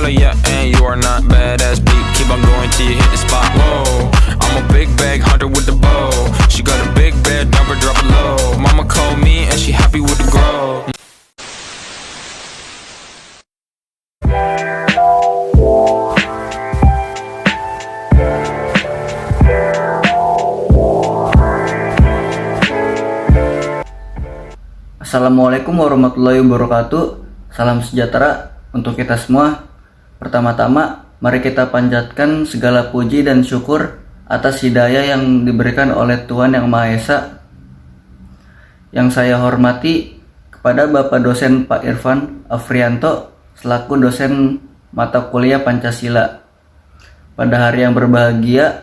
color, yeah, and you are not badass beat. Keep on going till you hit the spot. Whoa, I'm a big bag hunter with the bow. She got a big bed, never drop it low. Mama called me and she happy with the grow. Assalamualaikum warahmatullahi wabarakatuh. Salam sejahtera untuk kita semua. Pertama-tama, mari kita panjatkan segala puji dan syukur atas hidayah yang diberikan oleh Tuhan Yang Maha Esa. Yang saya hormati kepada Bapak dosen Pak Irfan Afrianto selaku dosen mata kuliah Pancasila. Pada hari yang berbahagia,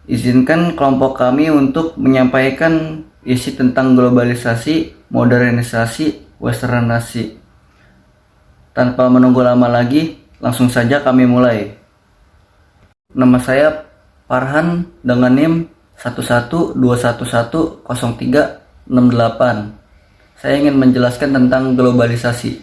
izinkan kelompok kami untuk menyampaikan isi tentang globalisasi, modernisasi, westernisasi. Tanpa menunggu lama lagi, langsung saja kami mulai. Nama saya Farhan dengan NIM 112110368. Saya ingin menjelaskan tentang globalisasi.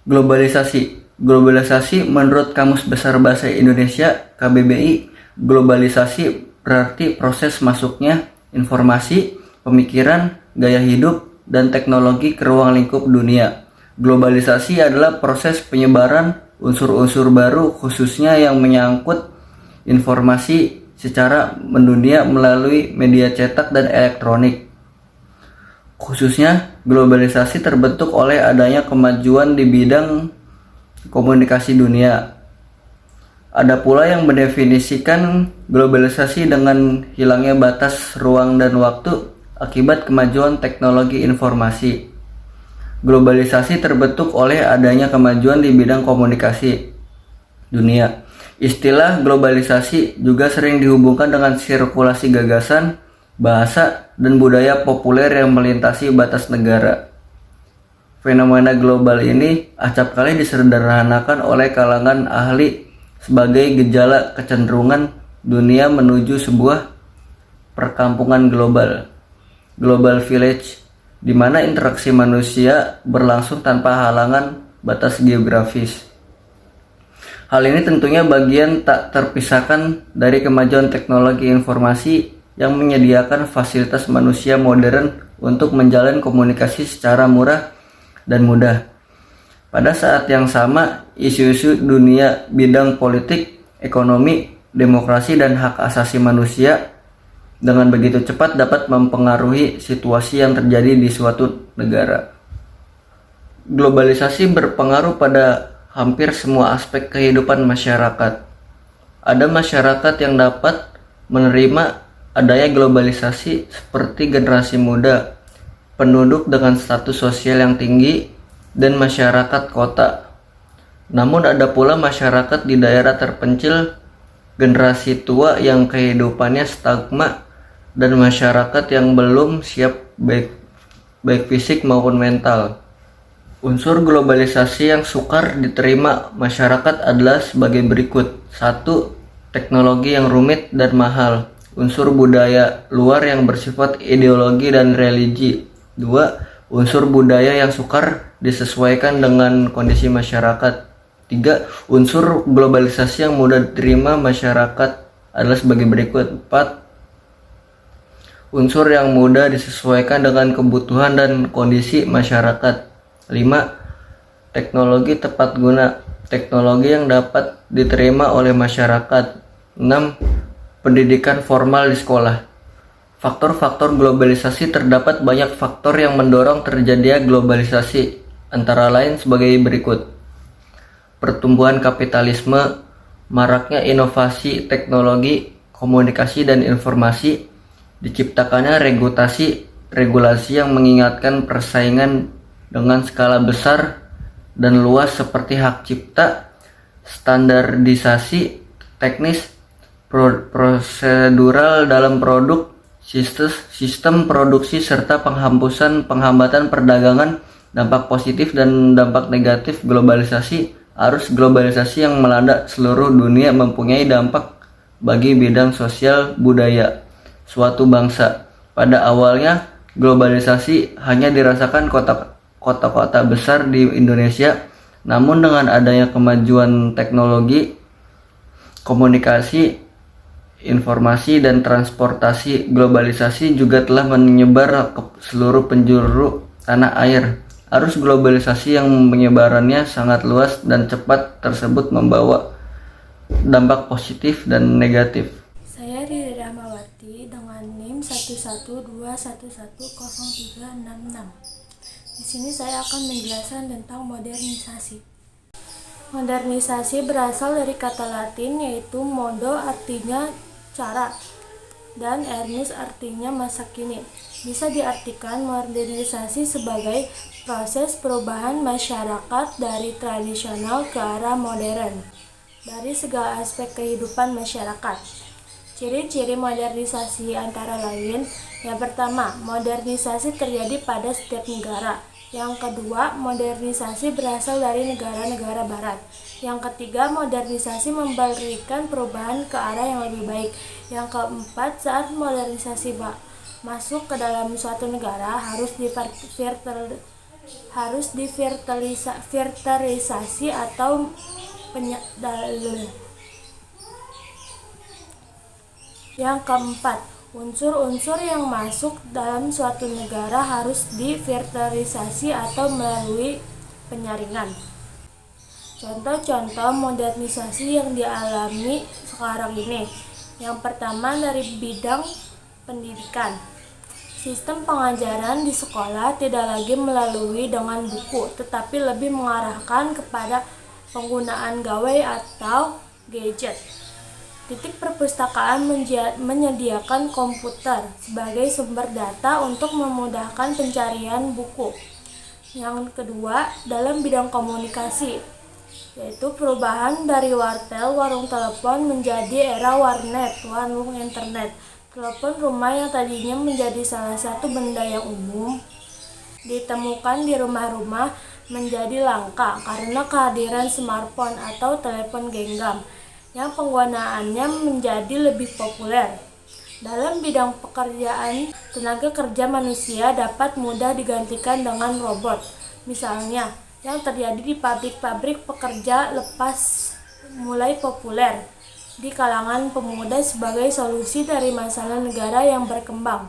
Globalisasi menurut Kamus Besar Bahasa Indonesia KBBI, globalisasi berarti proses masuknya informasi, pemikiran, gaya hidup, dan teknologi ke ruang lingkup dunia. Globalisasi adalah proses penyebaran unsur-unsur baru khususnya yang menyangkut informasi secara mendunia melalui media cetak dan elektronik. Khususnya, globalisasi terbentuk oleh adanya kemajuan di bidang komunikasi dunia. Ada pula yang mendefinisikan globalisasi dengan hilangnya batas ruang dan waktu akibat kemajuan teknologi informasi. Globalisasi terbentuk oleh adanya kemajuan di bidang komunikasi dunia. Istilah globalisasi juga sering dihubungkan dengan sirkulasi gagasan, bahasa, dan budaya populer yang melintasi batas negara. Fenomena global ini acap kali disederhanakan oleh kalangan ahli sebagai gejala kecenderungan dunia menuju sebuah perkampungan global. Global Village, di mana interaksi manusia berlangsung tanpa halangan batas geografis. Hal ini tentunya bagian tak terpisahkan dari kemajuan teknologi informasi yang menyediakan fasilitas manusia modern untuk menjalin komunikasi secara murah dan mudah. Pada saat yang sama, isu-isu dunia bidang politik, ekonomi, demokrasi, dan hak asasi manusia dengan begitu cepat dapat mempengaruhi situasi yang terjadi di suatu negara. Globalisasi berpengaruh pada hampir semua aspek kehidupan masyarakat. Ada masyarakat yang dapat menerima adanya globalisasi seperti generasi muda, penduduk dengan status sosial yang tinggi, dan masyarakat kota. Namun ada pula masyarakat di daerah terpencil, generasi tua yang kehidupannya stagna, dan masyarakat yang belum siap baik fisik maupun mental. Unsur globalisasi yang sukar diterima masyarakat adalah sebagai berikut. 1. Teknologi yang rumit dan mahal. Unsur budaya luar yang bersifat ideologi dan religi. 2. Unsur budaya yang sukar disesuaikan dengan kondisi masyarakat. 3. Unsur globalisasi yang mudah diterima masyarakat adalah sebagai berikut. 4. Unsur yang mudah disesuaikan dengan kebutuhan dan kondisi masyarakat. 5. Teknologi tepat guna. Teknologi yang dapat diterima oleh masyarakat. 6. Pendidikan formal di sekolah. Faktor-faktor globalisasi terdapat banyak faktor yang mendorong terjadinya globalisasi, antara lain sebagai berikut. Pertumbuhan kapitalisme, maraknya inovasi teknologi, komunikasi dan informasi, diciptakannya regulasi yang mengingatkan persaingan dengan skala besar dan luas seperti hak cipta, standarisasi teknis, prosedural dalam produk, sistem produksi, serta penghambatan perdagangan. Dampak positif dan dampak negatif globalisasi. Arus globalisasi yang melanda seluruh dunia mempunyai dampak bagi bidang sosial budaya suatu bangsa. Pada awalnya, globalisasi hanya dirasakan kota-kota besar di Indonesia, Namun dengan adanya kemajuan teknologi, komunikasi, informasi, dan transportasi, globalisasi juga telah menyebar ke seluruh penjuru tanah air. Arus globalisasi yang menyebarannya sangat luas dan cepat tersebut membawa dampak positif dan negatif. Saya Riri Rahmawati dengan NIM 112110366. Di sini saya akan menjelaskan tentang modernisasi. Modernisasi berasal dari kata Latin yaitu modo artinya cara dan ernus artinya masa kini. Bisa diartikan modernisasi sebagai proses perubahan masyarakat dari tradisional ke arah modern dari segala aspek kehidupan masyarakat. Ciri-ciri modernisasi antara lain, yang pertama, modernisasi terjadi pada setiap negara. Yang kedua, modernisasi berasal dari negara-negara barat. Yang ketiga, modernisasi memberikan perubahan ke arah yang lebih baik. Yang keempat, saat modernisasi masuk ke dalam suatu negara harus filterisasi atau Yang keempat, unsur-unsur yang masuk dalam suatu negara harus difilterisasi atau melalui penyaringan. Contoh-contoh modernisasi yang dialami sekarang ini. Yang pertama dari bidang pendidikan. Sistem pengajaran di sekolah tidak lagi melalui dengan buku, tetapi lebih mengarahkan kepada penggunaan gawai atau gadget. Titik perpustakaan menyediakan komputer sebagai sumber data untuk memudahkan pencarian buku. Yang kedua, dalam bidang komunikasi, yaitu perubahan dari wartel, warung telepon menjadi era warnet, warung internet. Telepon rumah yang tadinya menjadi salah satu benda yang umum ditemukan di rumah-rumah menjadi langka karena kehadiran smartphone atau telepon genggam yang penggunaannya menjadi lebih populer. Dalam bidang pekerjaan, tenaga kerja manusia dapat mudah digantikan dengan robot. Misalnya, yang terjadi di pabrik-pabrik pekerja lepas mulai populer di kalangan pemuda sebagai solusi dari masalah negara yang berkembang.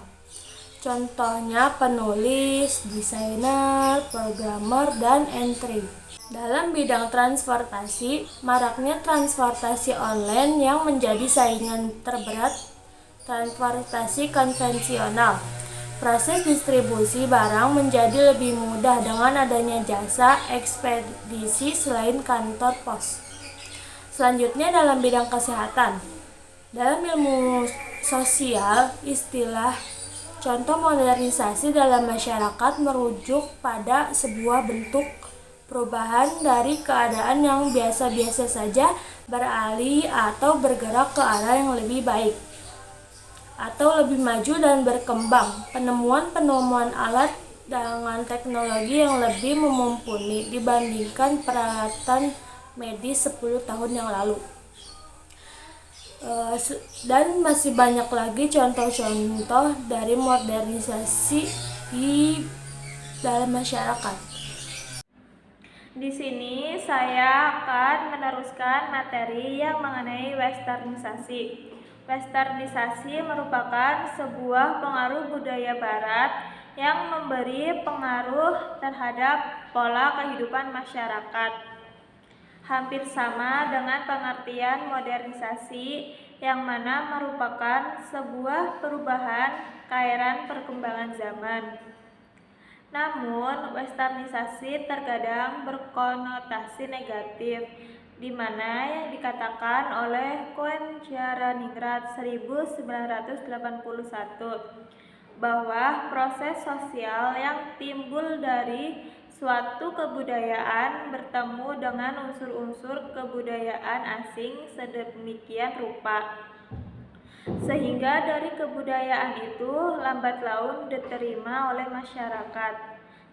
Contohnya penulis, desainer, programmer, dan entry. Dalam bidang transportasi, maraknya transportasi online yang menjadi saingan terberat transportasi konvensional. Proses distribusi barang menjadi lebih mudah dengan adanya jasa ekspedisi selain kantor pos. Selanjutnya dalam bidang kesehatan. Dalam ilmu sosial, istilah contoh modernisasi dalam masyarakat merujuk pada sebuah bentuk perubahan dari keadaan yang biasa-biasa saja beralih atau bergerak ke arah yang lebih baik atau lebih maju dan berkembang. Penemuan alat dengan teknologi yang lebih mumpuni dibandingkan peralatan medis 10 tahun yang lalu. Dan masih banyak lagi contoh-contoh dari modernisasi di dalam masyarakat. Di sini saya akan meneruskan materi yang mengenai westernisasi. Westernisasi merupakan sebuah pengaruh budaya barat yang memberi pengaruh terhadap pola kehidupan masyarakat. Hampir sama dengan pengertian modernisasi yang mana merupakan sebuah perubahan kairan perkembangan zaman. Namun, westernisasi terkadang berkonotasi negatif, di mana yang dikatakan oleh Koen-Jaraningrat 1981 bahwa proses sosial yang timbul dari suatu kebudayaan bertemu dengan unsur-unsur kebudayaan asing sedemikian rupa sehingga dari kebudayaan itu lambat laun diterima oleh masyarakat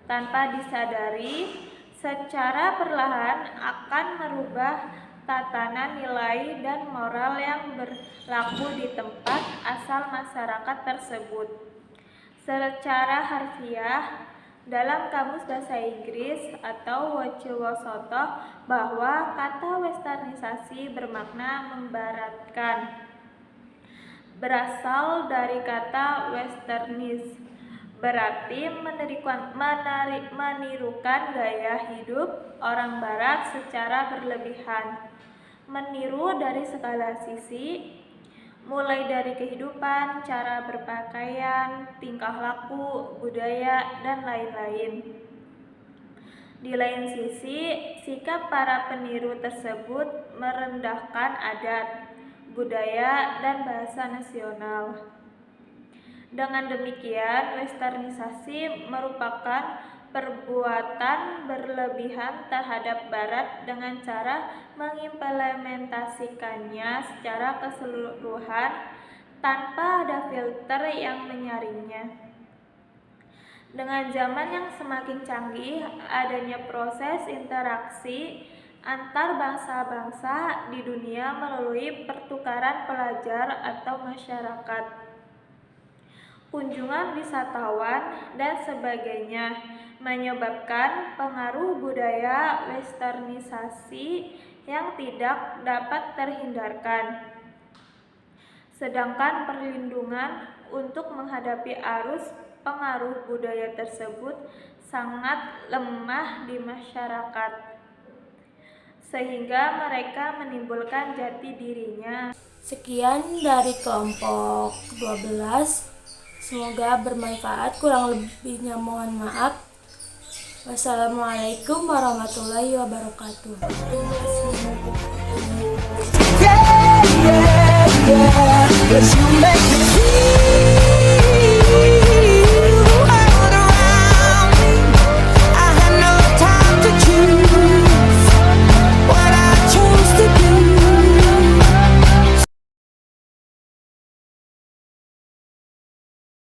tanpa disadari secara perlahan akan merubah tatanan nilai dan moral yang berlaku di tempat asal masyarakat tersebut. Secara harfiah, Dalam Kamus Bahasa Inggris atau Wojciechowski bahwa kata westernisasi bermakna membaratkan. Berasal dari kata westernis, berarti menirukan gaya hidup orang barat secara berlebihan. Meniru dari segala sisi, mulai dari kehidupan, cara berpakaian, tingkah laku, budaya, dan lain-lain. Di lain sisi, sikap para peniru tersebut merendahkan adat, budaya, dan bahasa nasional. Dengan demikian, westernisasi merupakan perbuatan berlebihan terhadap Barat dengan cara mengimplementasikannya secara keseluruhan tanpa ada filter yang menyaringnya. Dengan zaman yang semakin canggih, adanya proses interaksi antar bangsa-bangsa di dunia melalui pertukaran pelajar atau masyarakat, kunjungan wisatawan, dan sebagainya, menyebabkan pengaruh budaya westernisasi yang tidak dapat terhindarkan. Sedangkan perlindungan untuk menghadapi arus pengaruh budaya tersebut sangat lemah di masyarakat, sehingga mereka menimbulkan jati dirinya. Sekian dari kelompok 12. Semoga bermanfaat, kurang lebihnya mohon maaf. Wassalamualaikum warahmatullahi wabarakatuh. Terima kasih.